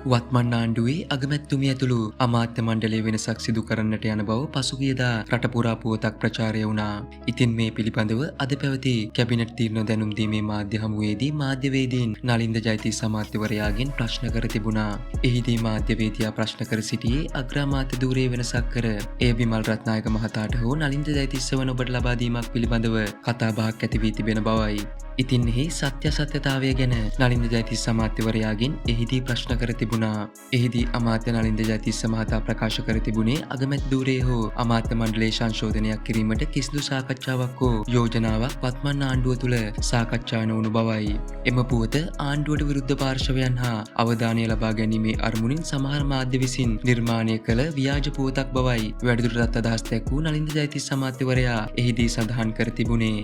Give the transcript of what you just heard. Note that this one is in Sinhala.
වත්මන් ආණ්ඩුවේ අගමැතිතුමිය ඇතුළු අමාත්‍ය මණ්ඩලයේ වෙනසක් සිදු කරන්නට යන බව පසුගියදා රට පුරා පුවතක් ප්‍රචාරය වුණා. ඉතින් මේ පිළිබඳව අද පැවති කැබිනට් තීරණ දැනුම් දීමේ මාධ්‍ය හමුවේදී මාධ්‍යවේදීන් නලින්ද ජයතිස්ස අමාත්‍යවරයාගෙන් ප්‍රශ්න කර තිබුණා. එහිදී මාධ්‍යවේදියා ප්‍රශ්න කර සිටියේ අග්‍රාමාත්‍ය ධූරයේ වෙනසක් කර ඒ විමල් රත්නායක මහතාට හෝ නලින්ද ජයතිස්ස වන ඔබට ලබා දීමක් පිළිබඳව කතා බහක් ඇති වී තිබෙන බවයි. ඉතින් එහි සත්‍යතාවය ගැන නලින්ද ජයතිස්ස අමාත්‍යවරයාගෙන් එහිදී ප්‍රශ්න කර තිබුණා. එහිදී අමාත්‍ය නලින්ද ජයතිස්ස මහතා ප්‍රකාශ කර තිබුණේ අගමැති ධූරයේ හෝ අමාත්‍ය මණ්ඩලයේ සංශෝධනයක් කිරීමට කිසිදු සාකච්ඡාවක් හෝ යෝජනාවක් වත්මන් ආණ්ඩුව තුළ සාකච්ඡා නොවුණු බවයි. එම පුවත ආණ්ඩුවට විරුද්ධ පාර්ශවයන් හා අවධානය ලබා ගැනීමේ අරමුණින් සමහර මාධ්‍ය විසින් නිර්මාණය කළ ව්‍යාජ පුවතක් බවයි වැඩිදුරටත් අදහස් දැක්වූ නලින්ද ජයතිස්ස අමාත්‍යවරයා එහිදී සඳහන් කර තිබුණේ.